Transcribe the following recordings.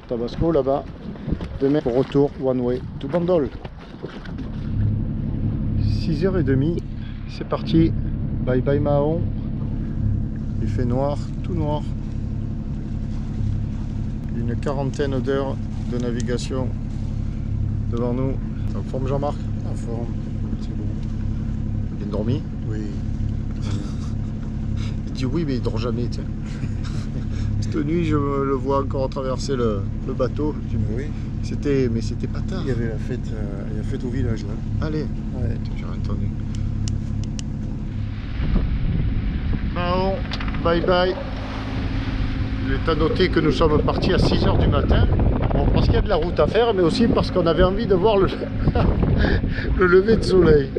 Tabasco là-bas. Demain, retour one way to Bandol. 6h30, c'est parti. Bye bye Mahon. Il fait noir, tout noir. Une quarantaine d'heures de navigation devant nous. En forme Jean-Marc? En forme, c'est bon. Bien dormi? Oui. Il dit oui mais il dort jamais, tu sais. Cette nuit je le vois encore traverser le bateau. Je dis, Oui. mais c'était pas tard. Il y avait la fête au village là. Allez, Ouais. j'ai rien entendu. Mahon, bye bye. Il est à noter que nous sommes partis à 6h du matin. Bon, parce qu'il y a de la route à faire, mais aussi parce qu'on avait envie de voir le, le lever de soleil.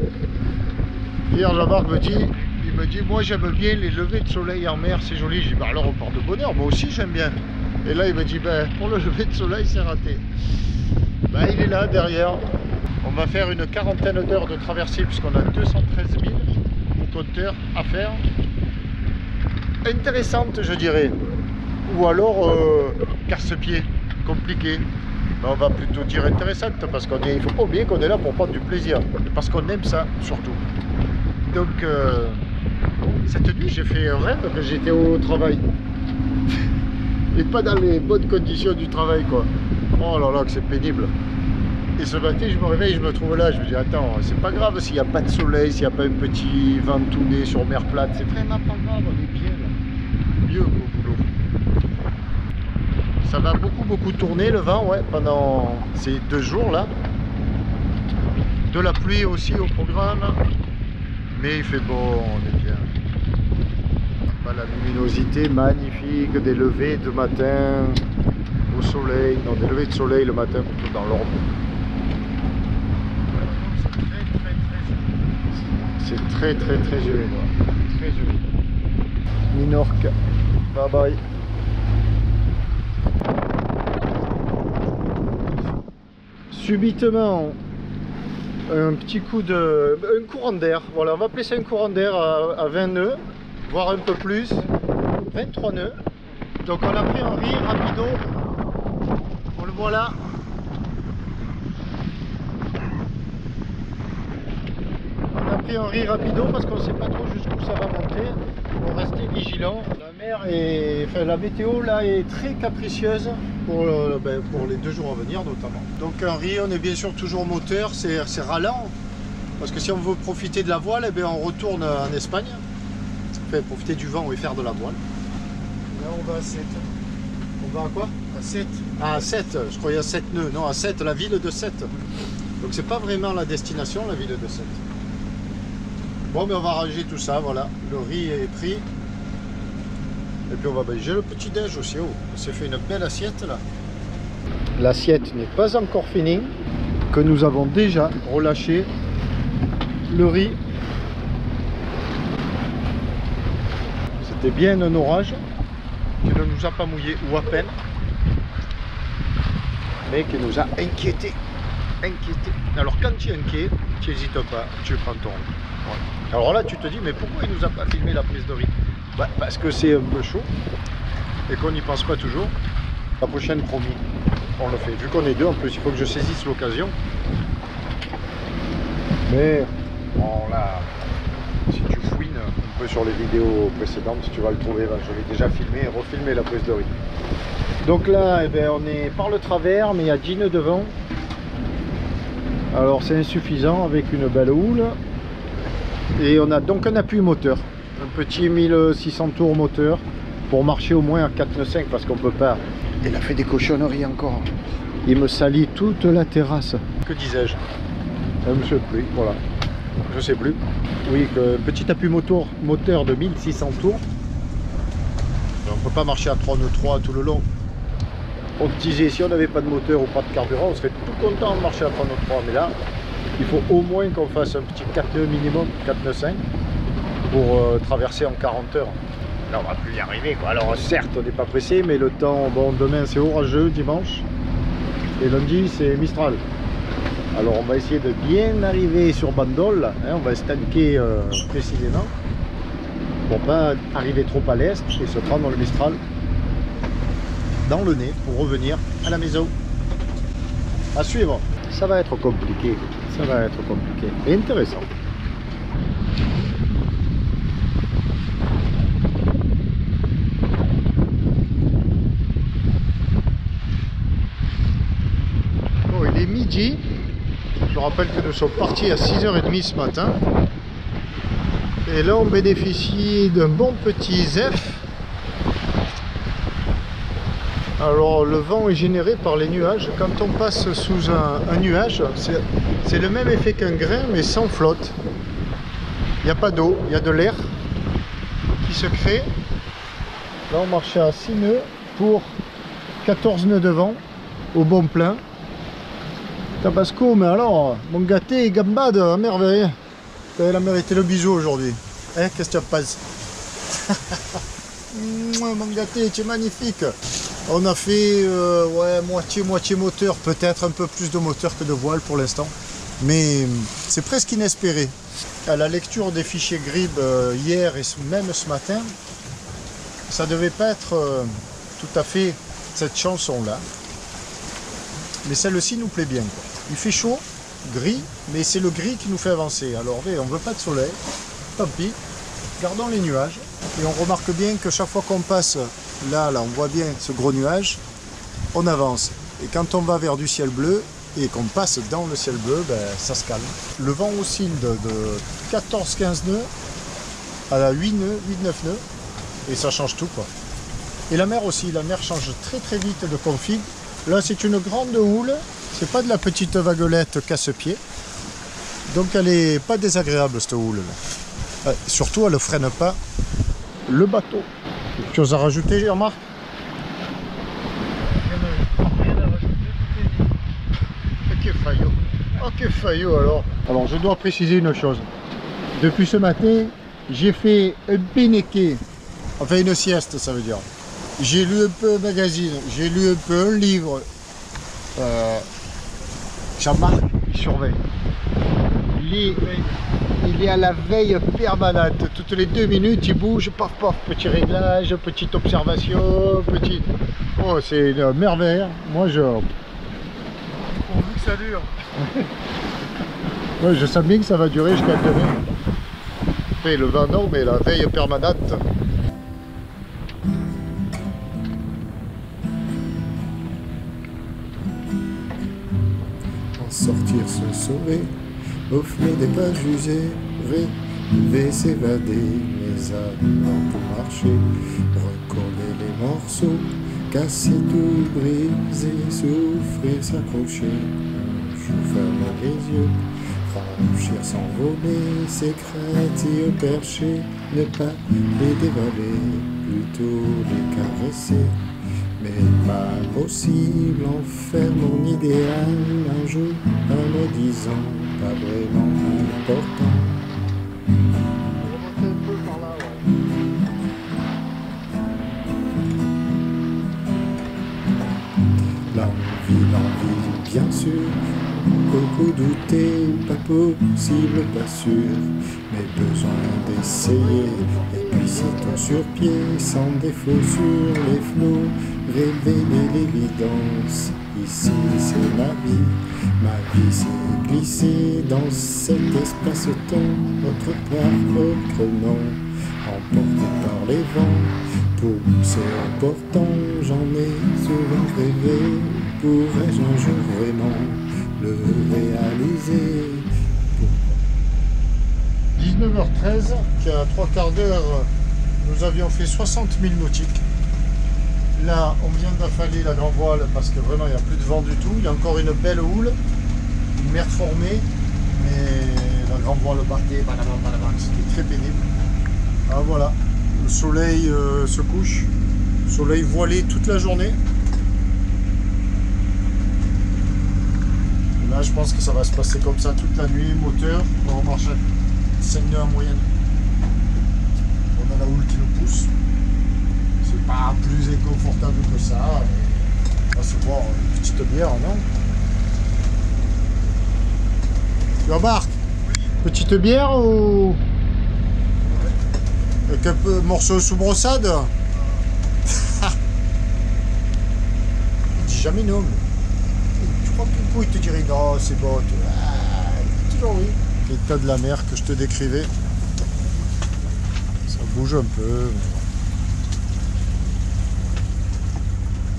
Hier, Jean-Marc me dit, moi j'aime bien les levées de soleil en mer, c'est joli. J'ai dit, bah alors on part de bonne heure, moi aussi j'aime bien. Et là, il me dit, ben, pour le lever de soleil, c'est raté. Ben, il est là, derrière. On va faire une quarantaine d'heures de traversée, puisqu'on a 213 000 au compteur à faire. Intéressante, je dirais. Ou alors, casse-pied, compliqué. Ben, on va plutôt dire intéressante, parce qu'il ne faut pas oublier qu'on est là pour prendre du plaisir. Et parce qu'on aime ça, surtout. Donc, cette nuit, j'ai fait un rêve que j'étais au travail. Et pas dans les bonnes conditions du travail, quoi. Oh là là, que c'est pénible. Et ce matin, je me réveille, je me trouve là, je me dis, attends, c'est pas grave s'il n'y a pas de soleil, s'il n'y a pas un petit vent tourné sur mer plate, c'est vraiment pas grave, on est bien là. Mieux qu'au boulot. Ça va beaucoup tourner le vent, ouais, pendant ces 2 jours là. De la pluie aussi au programme. Mais il fait beau, on est bien. La luminosité magnifique, des levées de matin au soleil, non, des levées de soleil le matin plutôt dans l'orbe. C'est très joli. Très joli. Minorque, bye bye. Subitement, un petit coup de... un courant d'air, voilà, on va appeler ça un courant d'air à 20 nœuds, voire un peu plus, 23 nœuds. Donc on a pris un riz rapido, on le voit là. On a pris un riz rapido parce qu'on ne sait pas trop jusqu'où ça va monter, il faut rester vigilant. La mer est... enfin, la météo là est très capricieuse pour les 2 jours à venir notamment. Donc un riz, on est bien sûr toujours moteur, c'est ralent. Parce que si on veut profiter de la voile, eh bien, on retourne en Espagne. Enfin, profiter du vent et faire de la voile. Là on va à 7. On va à quoi? À 7. Ah, à 7, je croyais à 7 nœuds. Non, à 7, la ville de 7. Donc c'est pas vraiment la destination, la ville de 7. Bon, mais on va arranger tout ça, voilà. Le riz est pris. Et puis on va... j'ai le petit déj aussi. Oh, on s'est fait une belle assiette là. L'assiette n'est pas encore finie, que nous avons déjà relâché le riz. C'était bien un orage qui ne nous a pas mouillé, ou à peine, mais qui nous a inquiétés. Alors quand tu es inquiet, tu n'hésites pas, tu prends ton riz. Voilà. Alors là tu te dis, mais pourquoi il nous a pas filmé la prise de riz? Bah, parce que c'est un peu chaud et qu'on n'y pense pas toujours. La prochaine, promis, on le fait. Vu qu'on est 2 en plus, il faut que je saisisse l'occasion. Mais bon là, si tu fouines un peu sur les vidéos précédentes, tu vas le trouver. Là, je l'ai déjà filmé et refilmé la prise de riz. Donc là, eh bien, on est par le travers, mais il y a 10 nœuds devant. Alors c'est insuffisant avec une belle houle. Et on a donc un appui moteur. Un petit 1600 tours moteur pour marcher au moins à 4 nœuds 5 parce qu'on peut pas. Il a fait des cochonneries encore. Il me salit toute la terrasse. Que disais-je? Monsieur plus, voilà. Je sais plus. Oui, que petit appui moteur de 1600 tours. On peut pas marcher à 3 nœuds 3 tout le long. On disait si on n'avait pas de moteur ou pas de carburant, on serait tout content de marcher à 3 nœuds 3. Mais là, il faut au moins qu'on fasse un petit 4 nœuds minimum, 4 nœuds 5 pour traverser en 40 heures. Là on va plus y arriver quoi. Alors certes on n'est pas pressé, mais le temps, bon demain c'est orageux, dimanche, et lundi c'est Mistral. Alors on va essayer de bien arriver sur Bandol, hein, on va se tanker précisément pour pas arriver trop à l'est et se prendre le Mistral. dans le nez pour revenir à la maison. À suivre. Ça va être compliqué. Ça va être compliqué. Et intéressant. Bon, il est midi. Je rappelle que nous sommes partis à 6h30 ce matin. Et là, on bénéficie d'un bon petit zef. Alors, le vent est généré par les nuages. Quand on passe sous un nuage, c'est le même effet qu'un grain, mais sans flotte. Il n'y a pas d'eau, il y a de l'air qui se crée. Là, on marchait à 6 nœuds pour 14 nœuds de vent au bon plein. Tabasco, mais alors, mon gâté, gambade, à merveille. Elle a mérité le bisou aujourd'hui. Hein, qu'est-ce que tu penses? Mon gâté, tu es magnifique. On a fait ouais, moitié moteur, peut-être un peu plus de moteur que de voile pour l'instant. Mais c'est presque inespéré. À la lecture des fichiers GRIB hier et même ce matin, ça devait pas être tout à fait cette chanson-là. Mais celle-ci nous plaît bien, quoi. Il fait chaud, gris, mais c'est le gris qui nous fait avancer. Alors on ne veut pas de soleil, tant pis, gardons les nuages. Et on remarque bien que chaque fois qu'on passe là, on voit bien ce gros nuage, on avance. Et quand on va vers du ciel bleu et qu'on passe dans le ciel bleu, ben, ça se calme. Le vent oscille de 14-15 nœuds à 8 nœuds, 8-9 nœuds, et ça change tout, quoi. Et la mer aussi, la mer change très vite de config. Là, c'est une grande houle. C'est pas de la petite vaguelette casse-pied. Donc elle est pas désagréable, cette houle là. Surtout elle ne freine pas le bateau. Quelque chose à rajouter, Jean-Marc? Rien à rajouter, tout est dit. Que faillot. Oh que faillot alors. Alors je dois préciser une chose. Depuis ce matin, j'ai fait un pénéqué. Enfin une sieste, ça veut dire. J'ai lu un peu un magazine, j'ai lu un peu un livre. Jean-Marc, il surveille. Il est à la veille permanente. Toutes les 2 minutes, il bouge, paf paf, petit réglage, petite observation, petit. Oh, c'est une merveille. Moi, Pourvu que ça dure. Ouais, je sens bien que ça va durer jusqu'à demain. Après, le vent, non, mais la veille permanente. Sortir se sauver, offrir des pages usées, rêver, s'évader, les âmes pour marcher, recoller les morceaux, casser tout, briser, souffrir, s'accrocher. Je ferme les yeux, franchir, s'envoler, s'écrater au perché, ne pas les dévaler, plutôt les caresser. Mais pas possible en faire mon idéal un jour, en me disant pas vraiment important. Remonter un peu par là, ouais. L'envie, bien sûr, beaucoup douter, pas possible, pas sûr, mais besoin d'essayer, et puis c'est sur pied, sans défaut sur les flots, révéler l'évidence. Ici c'est ma vie s'est glissée dans cet espace-temps, autre part, autre nom, emporté par les vents, poussé important, j'en ai souvent rêvé, pourrais-je un jour vraiment le réaliser? 19h13, qu'à 3/4 d'heure, nous avions fait 60 000 nautiques. Là, on vient d'affaler la grand voile parce que vraiment, il n'y a plus de vent du tout. Il y a encore une belle houle, une mer formée, mais la grand voile battait, c'était très pénible. Ah voilà, le soleil se couche, soleil voilé toute la journée. Là, je pense que ça va se passer comme ça toute la nuit, moteur, on marche à 5 nœuds en moyenne. On a la houle qui nous pousse. C'est pas plus inconfortable que ça. On va se boire une petite bière, non? Jean-Marc, oui. Petite bière ou avec un peu morceau sous brossade? jamais non. Je crois que Pipo il te dirait non, c'est bon. Toujours oui. L'état de la mer que je te décrivais. Ça bouge un peu.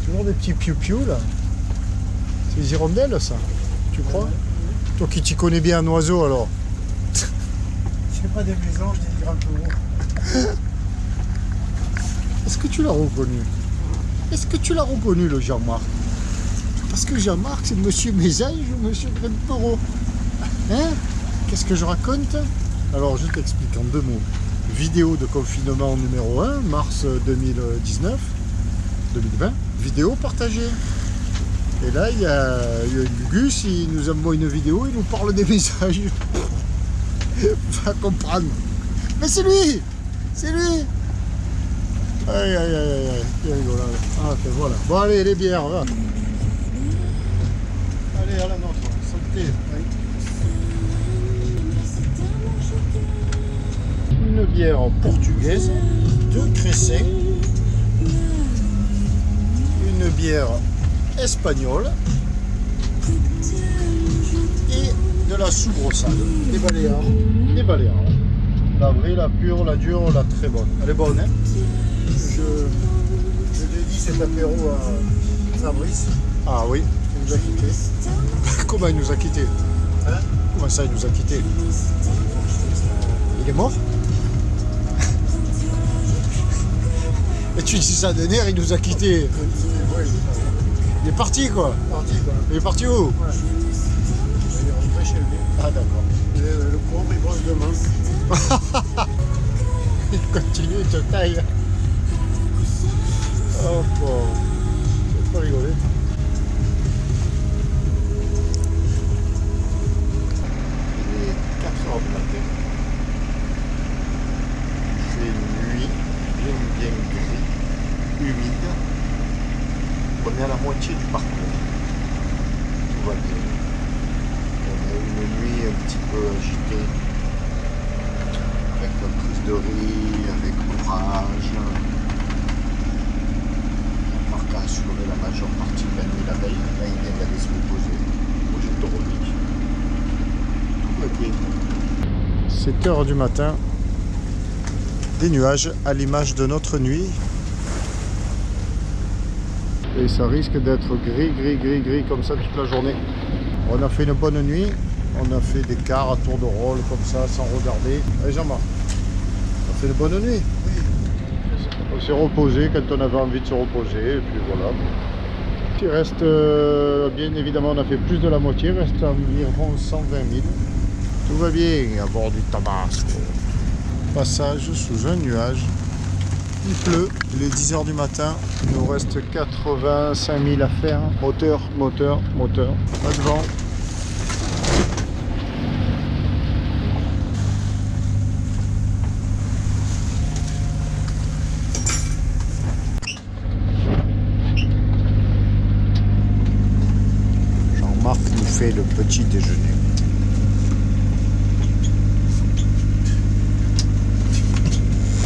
Toujours des petits piou-piou là. C'est des hirondelles ça, tu crois? Toi qui t'y connais bien en oiseau alors. C'est pas des mésanges, des grands taureaux. Est-ce que tu l'as reconnu? Est-ce que tu l'as reconnu le Jean-Marc? Parce que Jean-Marc c'est monsieur Mésange ou monsieur Grimpereau. Hein? Qu'est-ce que je raconte? Alors je t'explique en deux mots. Vidéo de confinement numéro 1, mars 2019, 2020. Vidéo partagée. Et là il y a Gus, il nous envoie une vidéo, il nous parle des messages. Va comprendre. Mais c'est lui! C'est lui! Aïe aïe aïe aïe aïe, c'est rigolo. Ah ben voilà. Bon allez les bières, va. Allez à la nôtre, santé. Une bière portugaise, de Crescent, une bière espagnole et de la Subrossade, des Baléares, des Baléares. La vraie, la pure, la dure, la très bonne. Elle est bonne, hein? Je l'ai dit, cet apéro à Fabrice. Ah oui, il nous a quittés. Comment il nous a quittés? Hein? Comment ça, il nous a quittés? Il est mort? Et tu dis ça de nerf, il nous a quittés. Il est parti quoi. Il est parti où? Il est rentré chez lui. Ah d'accord. Le pauvre il bosse demain. Il continue, il te taille. Oh pauvre. C'est pas rigoler. Il est 4h du matin. Il fait nuit, bien gris, humide. On est à la moitié du parcours. Tout va bien. On a une nuit un petit peu agitée. Avec la prise de riz, avec l'orage. Marc a assuré la majeure partie de la nuit la veille. Là, il vient d'aller se reposer. Moi, j'ai dormi. Tout va bien. 7h du matin. Des nuages à l'image de notre nuit. Et ça risque d'être gris comme ça toute la journée. On a fait une bonne nuit. On a fait des quarts à tour de rôle comme ça sans regarder. Allez Jean-Marc, on a fait une bonne nuit. Oui. On s'est reposé quand on avait envie de se reposer. Et puis voilà. Il reste, bien évidemment, on a fait plus de la moitié. Il reste environ 120 000. Tout va bien à bord du Tabasco. Passage sous un nuage. Il pleut, il est 10h du matin, il nous reste 85 000 à faire. Moteur. Pas de vent. Jean-Marc nous fait le petit déjeuner.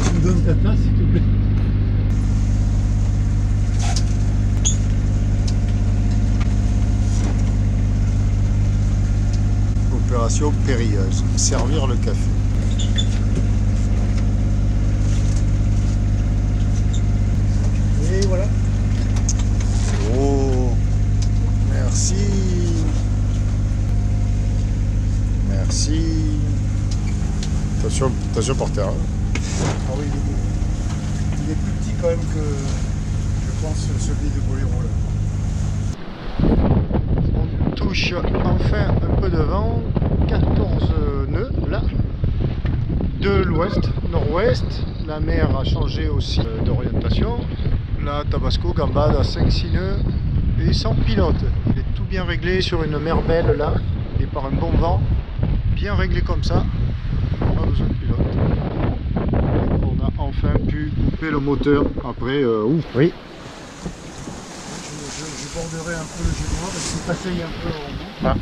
Tu me donnes ta tasse s'il te plaît. Opération périlleuse, servir le café. Et voilà. Oh, merci. Merci. Attention par terre. Ah oui, il est plus petit quand même que, je pense, celui de Boléro là. On touche enfin un peu de vent. 14 nœuds là. De l'ouest, nord-ouest. La mer a changé aussi d'orientation. Là, Tabasco, gambade à 5-6 nœuds et sans pilote. Il est tout bien réglé sur une mer belle là. Et par un bon vent. Bien réglé comme ça. Pas besoin de pilote. On a enfin pu couper le moteur après. Ouf. Oui. Je borderai un peu le génois parce qu'il passeille un peu en bout. Ah.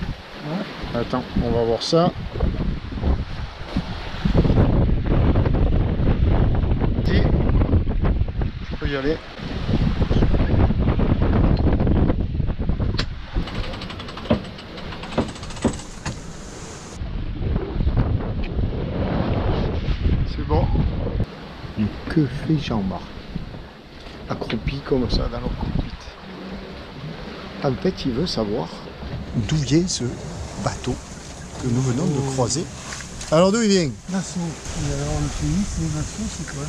Ouais. Attends, on va voir ça. Dis, je peux y aller. Que fait Jean-Marc? Accroupi comme ça dans leur cockpit. En fait, il veut savoir d'où vient ce bateau que nous venons de croiser. Alors d'où il vient? Nassau. Et alors le pays, c'est Nassau, c'est quoi?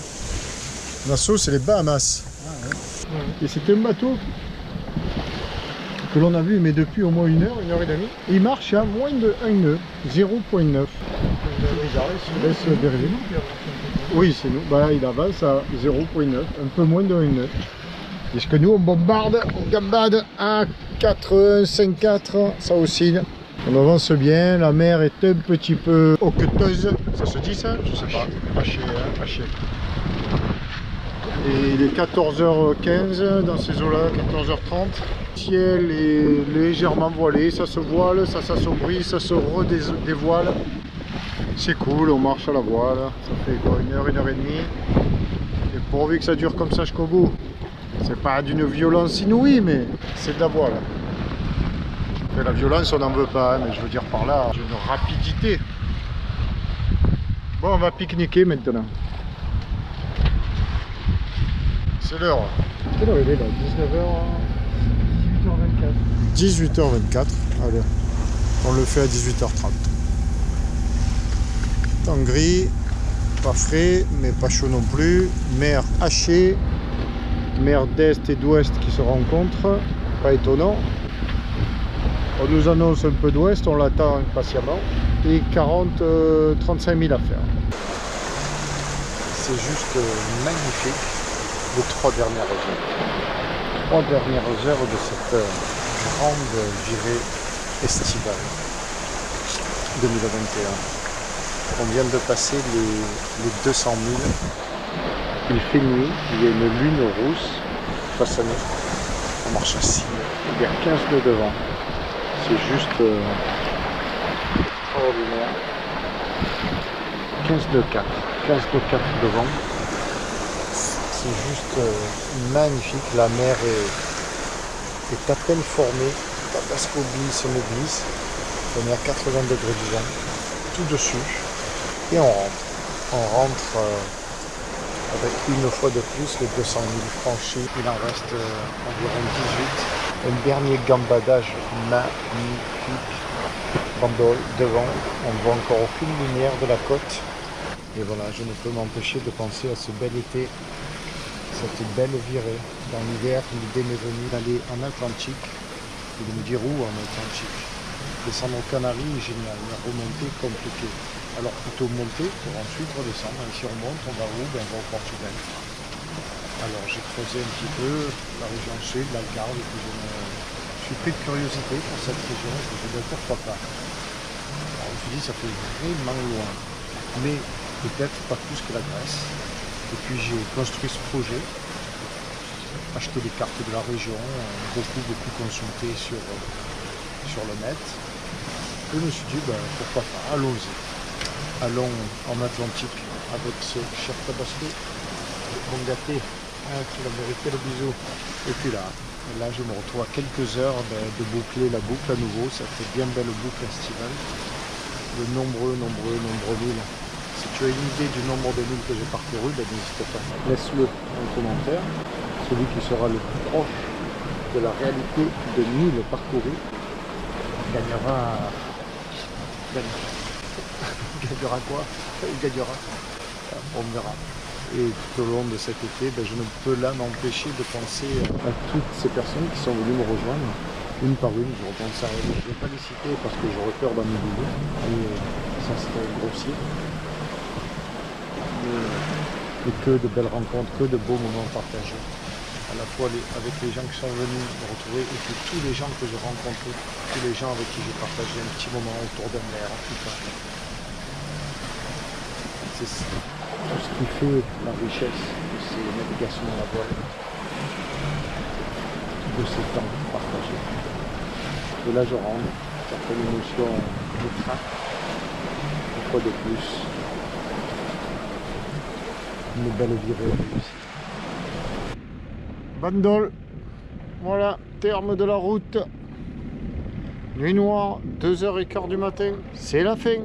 Nassau, c'est les Bahamas. Ah ouais. Et c'était un bateau que l'on a vu, mais depuis au moins une heure et demie. Il marche à moins de 1 nœud, 0,9. C'est bizarre, il se laisse dériver. Oui, c'est nous. Bah, il avance à 0,9, un peu moins de 1 nœud. Est-ce que nous, on bombarde, on gambade à 4, 5, 4, ça oscille. On avance bien, la mer est un petit peu hoqueteuse. Ça se dit ça? Je sais pas. Haché. Et il est 14h15 dans ces eaux-là, 14h30. Le ciel est légèrement voilé, ça se voile, ça s'assombrit, ça se redévoile. C'est cool, on marche à la voile. Ça fait quoi, 1 heure et demie. Et pourvu que ça dure comme ça jusqu'au bout. C'est pas d'une violence inouïe, mais c'est de la voile. Et la violence, on n'en veut pas, hein, mais je veux dire par là, une rapidité. Bon, on va pique-niquer maintenant. C'est l'heure. Quelle heure il est là? 19h... 18h24. Allez, on le fait à 18h30. Temps gris, pas frais, mais pas chaud non plus. Mer hachée, mer d'est et d'ouest qui se rencontrent. Pas étonnant. On nous annonce un peu d'ouest, on l'attend impatiemment. Et 35 000 à faire. C'est juste magnifique. Les 3 dernières heures. 3 dernières heures de cette grande virée estivale 2021. On vient de passer les 200 000. Il fait nuit, il y a une lune rousse face à nous. On marche à 6 nœuds. Il y a 15 nœuds devant. C'est juste extraordinaire. 15 nœuds 4. 15 nœuds 4 devant. C'est juste magnifique, la mer est à peine formée, parce qu'on glisse, on glisse, on est à 80 degrés du vent, tout dessus, et on rentre avec une fois de plus les 200 000 franchis, il en reste environ 18, un dernier gambadage magnifique, bandole devant, on ne voit encore aucune lumière de la côte, et voilà, je ne peux m'empêcher de penser à ce bel été. Cette belle virée. Dans l'hiver, l'idée m'est venue d'aller en Atlantique et de me dire où en Atlantique. Descendre aux Canaries est génial, mais remonter compliqué. Alors plutôt monter pour ensuite redescendre. Et si on monte, on va où? Ben, on va au Portugal. Alors j'ai creusé un petit peu la région sud, l'Algarve, et puis je me suis pris de curiosité pour cette région. Je me suis dit pourquoi pas. Alors je me suis dit ça fait vraiment loin, mais peut-être pas plus que la Grèce. Et puis j'ai construit ce projet, acheté des cartes de la région, beaucoup consulté sur le net. Et je me suis dit, ben, pourquoi pas, allons-y. Allons en Atlantique avec ce cher Tabasco, bon gâté, hein, qui va mériter le bisou. Et puis là, je me retrouve à quelques heures de boucler la boucle à nouveau, cette bien belle boucle estivale, de nombreux milles. Si tu as une idée du nombre de milles que j'ai parcouru, ben n'hésite pas. Laisse-le en commentaire. Celui qui sera le plus proche de la réalité de milles parcourus gagnera... gagnera quoi? Il gagnera. On verra. Et tout au long de cet été, ben, je ne peux là m'empêcher de penser à toutes ces personnes qui sont venues me rejoindre. Une par une, je repense à elles. Je ne vais pas les citer parce que j'aurais peur d'en oublier. Et ça serait grossier. Et que de belles rencontres, que de beaux moments partagés. À la fois avec les gens qui sont venus me retrouver et puis tous les gens que j'ai rencontrés, tous les gens avec qui j'ai partagé un petit moment autour d'un verre, tout ça. C'est tout ce qui fait la richesse de ces navigations à la voile, de ces temps partagés. Et là je rentre, certaines émotions de train, une fois de plus. Une belle virée réussie. Bandol, voilà, terme de la route. Nuit noire, 2h15 du matin, c'est la fin.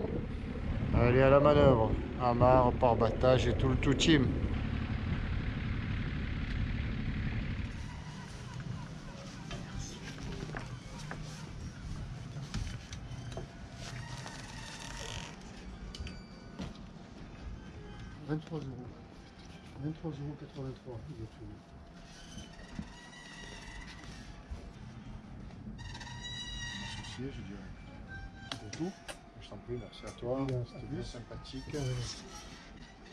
Allez à la manœuvre, amarre, parbattage et tout le tout team. 23 euros. 23,83 €. Il est tout. Associé, je dirais. C'est tout. Je t'en prie, merci à toi. Oui, C'était bien sympathique.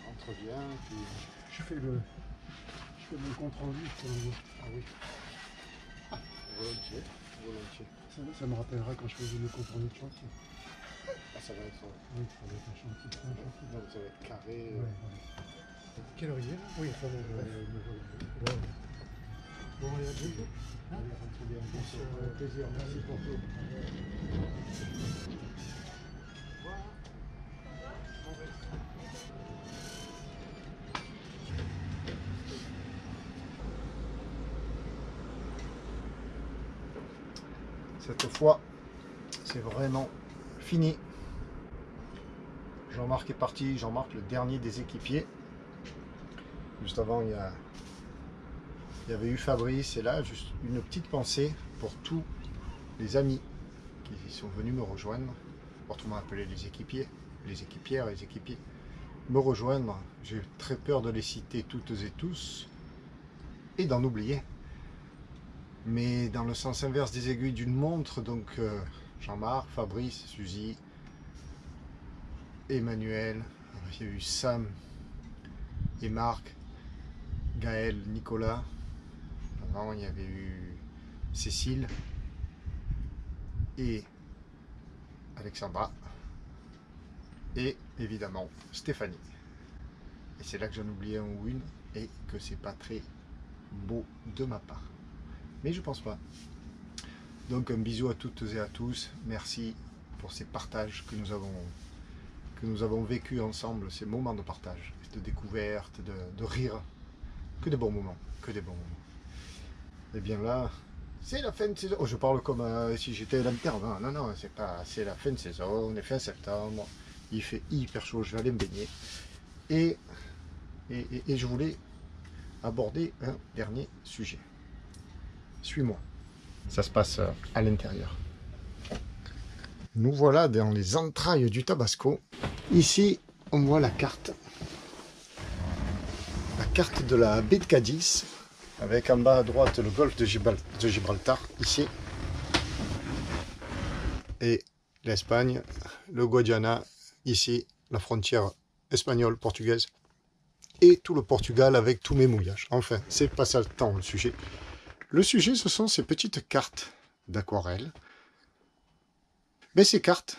Entre bien, puis... Je fais mon compte rendu. Ah oui. Volontiers, volontiers. Ça me rappellera quand je faisais le compte rendu de chantier. Ah, ça va être... Oui, ça va être un chantier. Donc ça va être carré. Ouais. Quelle heure il est là? Oui, ça va. Bon, allez, à bientôt. Allez, rentre bien. Avec plaisir, merci pour tout. Cette fois, c'est vraiment fini. Jean-Marc est parti. Jean-Marc, le dernier des équipiers. Juste avant, il y avait eu Fabrice. Et là, juste une petite pensée pour tous les amis qui sont venus me rejoindre. Autrement appelé les équipiers, les équipières, les équipiers. Me rejoindre. J'ai très peur de les citer toutes et tous. Et d'en oublier. Mais dans le sens inverse des aiguilles d'une montre, donc Jean-Marc, Fabrice, Suzy, Emmanuel, il y a eu Sam et Marc, Gaël, Nicolas, avant il y avait eu Cécile et Alexandra et évidemment Stéphanie. Et c'est là que j'en oubliais un ou une et que c'est pas très beau de ma part. Mais je pense pas. Donc un bisou à toutes et à tous. Merci pour ces partages que nous avons vécu ensemble, ces moments de partage, de découverte, de rire. Que des bons moments. Que des bons moments. Et bien là, c'est la fin de saison. Oh, je parle comme si j'étais lanterne. Non, non, c'est pas. C'est la fin de saison. On est fin septembre. Il fait hyper chaud. Je vais aller me baigner. Et je voulais aborder un dernier sujet. Suis-moi. Ça se passe à l'intérieur. Nous voilà dans les entrailles du Tabasco. Ici, on voit la carte. La carte de la baie de Cadiz. Avec en bas à droite le golfe de Gibraltar. Ici. Et l'Espagne, le Guadiana. Ici, la frontière espagnole-portugaise. Et tout le Portugal avec tous mes mouillages. Enfin, c'est pas ça le temps, le sujet. Le sujet, ce sont ces petites cartes d'aquarelle. Mais ces cartes,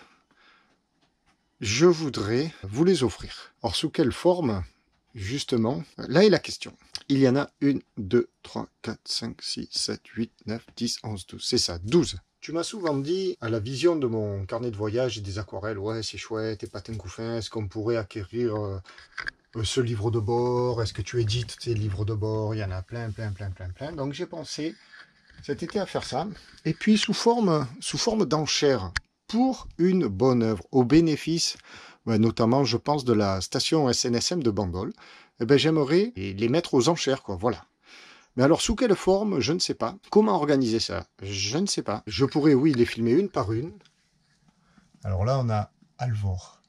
je voudrais vous les offrir. Or, sous quelle forme, justement, là est la question. Il y en a 1, 2, 3, 4, 5, 6, 7, 8, 9, 10, 11, 12. C'est ça, 12. Tu m'as souvent dit, à la vision de mon carnet de voyage et des aquarelles, ouais, c'est chouette, et patin couffin, est-ce qu'on pourrait acquérir ce livre de bord? Est-ce que tu édites tes livres de bord? Il y en a plein. Donc j'ai pensé cet été à faire ça. Et puis sous forme d'enchère pour une bonne œuvre, au bénéfice, notamment je pense de la station SNSM de Bandol. Eh ben, j'aimerais les mettre aux enchères, quoi, voilà. Mais alors sous quelle forme, je ne sais pas. Comment organiser ça? Je ne sais pas. Je pourrais, oui, les filmer une par une. Alors là, on a Alvor.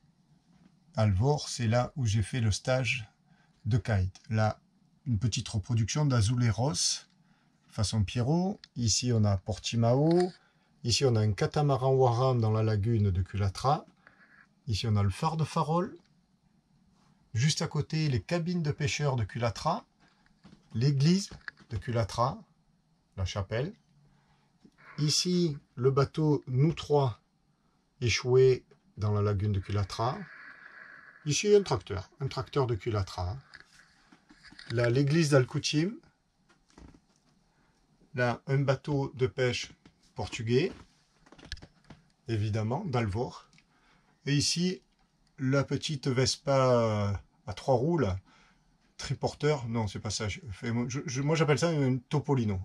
Alvor, c'est là où j'ai fait le stage de kite. Là, une petite reproduction d'Azuleros, façon Pierrot. Ici, on a Portimao. Ici, on a un catamaran Waram dans la lagune de Culatra. Ici, on a le phare de Farol. Juste à côté, les cabines de pêcheurs de Culatra. L'église de Culatra, la chapelle. Ici, le bateau Nous Trois, échoué dans la lagune de Culatra. Ici, un tracteur de Culatra. Là, l'église d'Alcoutim. Là, un bateau de pêche portugais, évidemment, d'Alvor. Et ici, la petite Vespa à 3 roues, là, triporteur. Non, c'est pas ça. Moi, j'appelle ça un Topolino.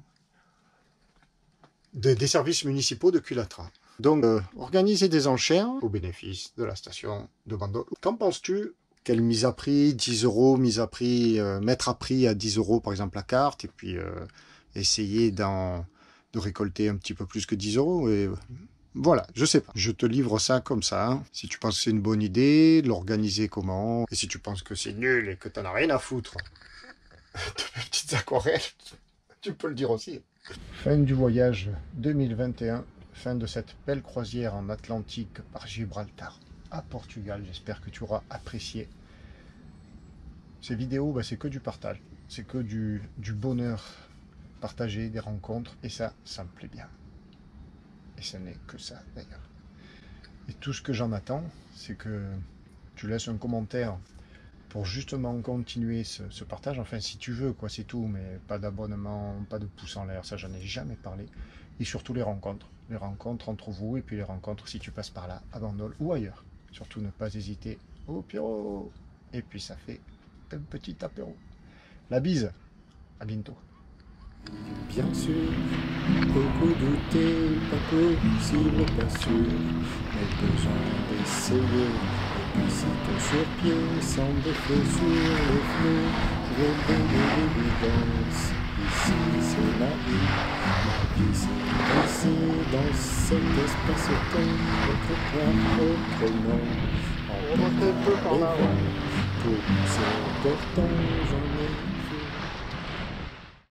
Des services municipaux de Culatra. Donc, organiser des enchères au bénéfice de la station de Bandol. Qu'en penses-tu? Quelle mise à prix? 10 euros, mise à prix, mettre à prix à 10 euros par exemple la carte, et puis essayer de récolter un petit peu plus que 10 euros. Et Voilà, je sais pas. Je te livre ça comme ça. Hein. Si tu penses que c'est une bonne idée, l'organiser comment, et si tu penses que c'est nul et que t'en as rien à foutre de mes petites aquarelles, tu peux le dire aussi. Fin du voyage 2021, fin de cette belle croisière en Atlantique par Gibraltar à Portugal. J'espère que tu auras apprécié. Ces vidéos, bah, c'est que du partage, c'est que du bonheur partagé, des rencontres, et ça me plaît bien. Et ce n'est que ça d'ailleurs. Et tout ce que j'en attends, c'est que tu laisses un commentaire pour justement continuer ce partage. Enfin, si tu veux, quoi, c'est tout, mais pas d'abonnement, pas de pouce en l'air, ça j'en ai jamais parlé. Et surtout les rencontres entre vous, et puis les rencontres si tu passes par là, à Bandol ou ailleurs. Surtout ne pas hésiter au Pierrot. Et puis ça fait un petit apéro. La bise, à bientôt. Bien sûr, beaucoup douter, pas possible, pas sûr, mais besoin d'essayer. Et puis sitôt sur pied, sans défaut sur les flots, réveiller l'évidence. Ici c'est la vie c'est ici, dans cet espace-temps, autre part, autre nom. On remonte un peu par là, pour c'est important, j'en ai